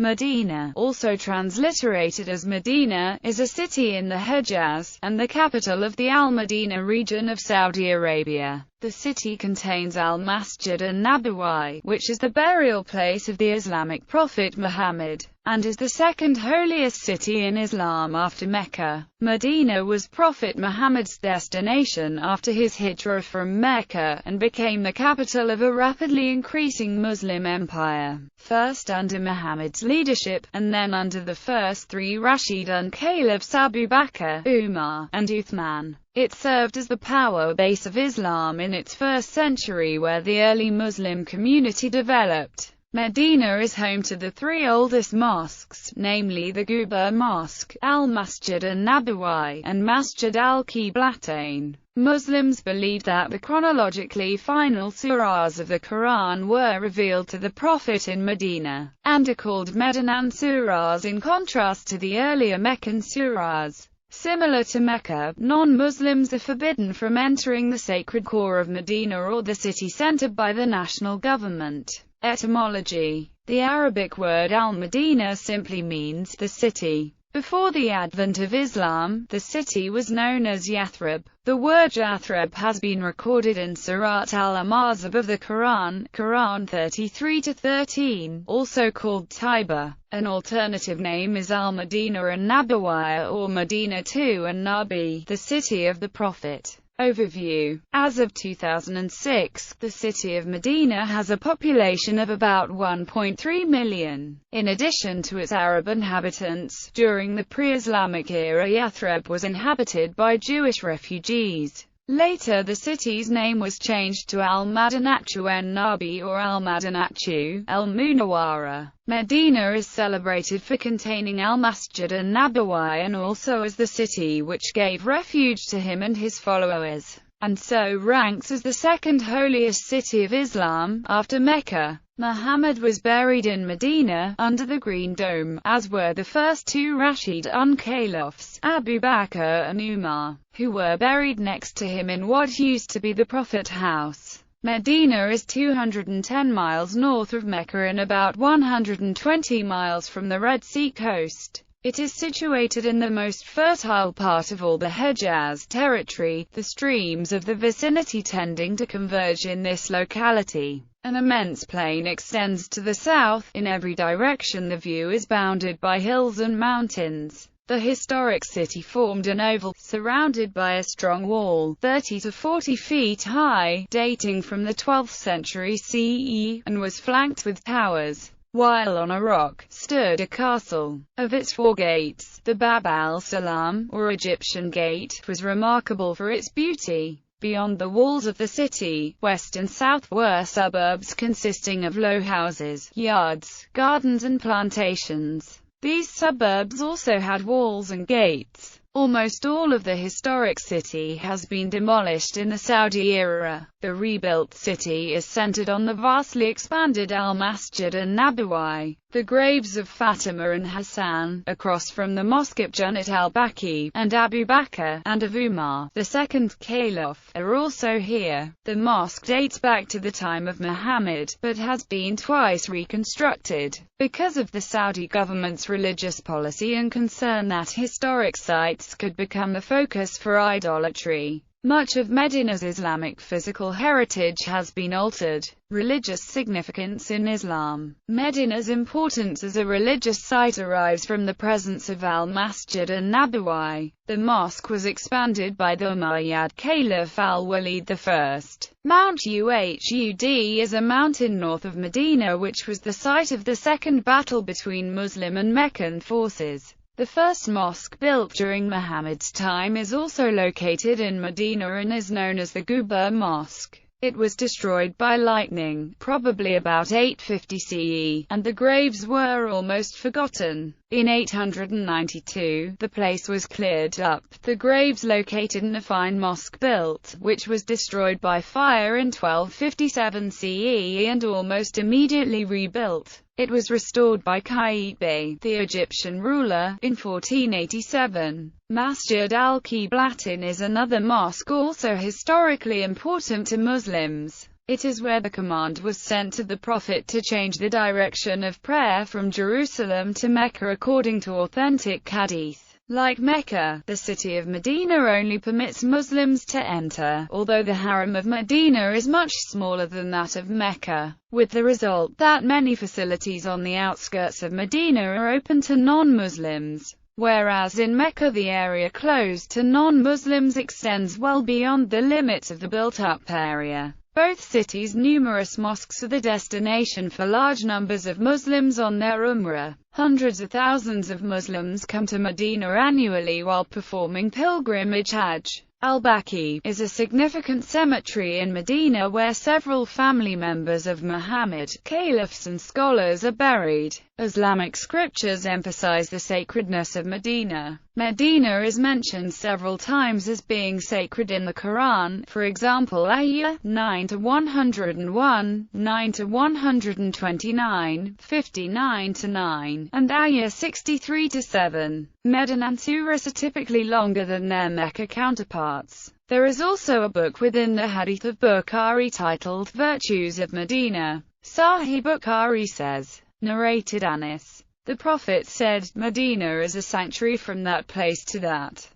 Medina, also transliterated as Medina, is a city in the Hejaz, and the capital of the Al-Medina region of Saudi Arabia. The city contains Al-Masjid an-Nabawi, which is the burial place of the Islamic prophet Muhammad, and is the second holiest city in Islam after Mecca. Medina was Prophet Muhammad's destination after his hijrah from Mecca, and became the capital of a rapidly increasing Muslim empire, first under Muhammad's leadership, and then under the first three Rashidun caliphs Abu Bakr, Umar, and Uthman. It served as the power base of Islam in its first century, where the early Muslim community developed. Medina is home to the three oldest mosques, namely the Quba Mosque, Al-Masjid an-Nabawi, and Masjid al-Qiblatain. Muslims believe that the chronologically final surahs of the Quran were revealed to the Prophet in Medina, and are called Medinan surahs in contrast to the earlier Meccan surahs. Similar to Mecca, non-Muslims are forbidden from entering the sacred core of Medina or the city center by the national government. Etymology: the Arabic word al-Medina simply means the city. Before the advent of Islam, the city was known as Yathrib. The word Yathrib has been recorded in Surat al-Ahzab of the Quran, Quran 33-13, also called Taiba. An alternative name is Al-Medina an-Nabawi or Medina an-Nabi, the city of the Prophet. Overview: as of 2006, the city of Medina has a population of about 1.3 million. In addition to its Arab inhabitants, during the pre-Islamic era Yathrib was inhabited by Jewish refugees. Later the city's name was changed to Al-Madinatu an-Nabi or Al-Madinatu, Al-Munawwara. Medina is celebrated for containing Al-Masjid an-Nabawi and also as the city which gave refuge to him and his followers, and so ranks as the second holiest city of Islam, after Mecca. Muhammad was buried in Medina, under the Green Dome, as were the first two Rashidun caliphs, Abu Bakr and Umar, who were buried next to him in what used to be the Prophet House. Medina is 210 miles north of Mecca and about 120 miles from the Red Sea coast. It is situated in the most fertile part of all the Hejaz territory, the streams of the vicinity tending to converge in this locality. An immense plain extends to the south. In every direction the view is bounded by hills and mountains. The historic city formed an oval, surrounded by a strong wall, 30 to 40 feet high, dating from the 12th century CE, and was flanked with towers, while on a rock stood a castle. Of its four gates, the Bab al-Salam, or Egyptian gate, was remarkable for its beauty. Beyond the walls of the city, west and south, were suburbs consisting of low houses, yards, gardens and plantations. These suburbs also had walls and gates. Almost all of the historic city has been demolished in the Saudi era. The rebuilt city is centered on the vastly expanded Al-Masjid an-Nabawi. The graves of Fatima and Hassan, across from the mosque at Junat al-Baqi, and Abu Bakr, and of Umar, the second caliph, are also here. The mosque dates back to the time of Muhammad, but has been twice reconstructed. Because of the Saudi government's religious policy and concern that historic sites could become the focus for idolatry, much of Medina's Islamic physical heritage has been altered. Religious significance in Islam. Medina's importance as a religious site arrives from the presence of Al-Masjid an-Nabawi. The mosque was expanded by the Umayyad Caliph Al-Walid I. Mount Uhud is a mountain north of Medina which was the site of the second battle between Muslim and Meccan forces. The first mosque built during Muhammad's time is also located in Medina and is known as the Quba Mosque. It was destroyed by lightning, probably about 850 CE, and the graves were almost forgotten. In 892, the place was cleared up, the graves located in a fine mosque built, which was destroyed by fire in 1257 CE and almost immediately rebuilt. It was restored by Qaitbay, the Egyptian ruler, in 1487. Masjid al-Qiblatain is another mosque also historically important to Muslims. It is where the command was sent to the Prophet to change the direction of prayer from Jerusalem to Mecca according to authentic hadith. Like Mecca, the city of Medina only permits Muslims to enter, although the Haram of Medina is much smaller than that of Mecca, with the result that many facilities on the outskirts of Medina are open to non-Muslims, whereas in Mecca the area closed to non-Muslims extends well beyond the limits of the built-up area. Both cities' numerous mosques are the destination for large numbers of Muslims on their Umrah. Hundreds of thousands of Muslims come to Medina annually while performing pilgrimage Hajj. Al-Baqi is a significant cemetery in Medina where several family members of Muhammad, caliphs and scholars are buried. Islamic scriptures emphasize the sacredness of Medina. Medina is mentioned several times as being sacred in the Quran, for example Ayah 9-101, 9-129, 59-9, and Ayah 63-7. Medina and surahs are typically longer than their Mecca counterparts. There is also a book within the Hadith of Bukhari titled Virtues of Medina. Sahih Bukhari says, narrated Anas, the Prophet said, Medina is a sanctuary from that place to that.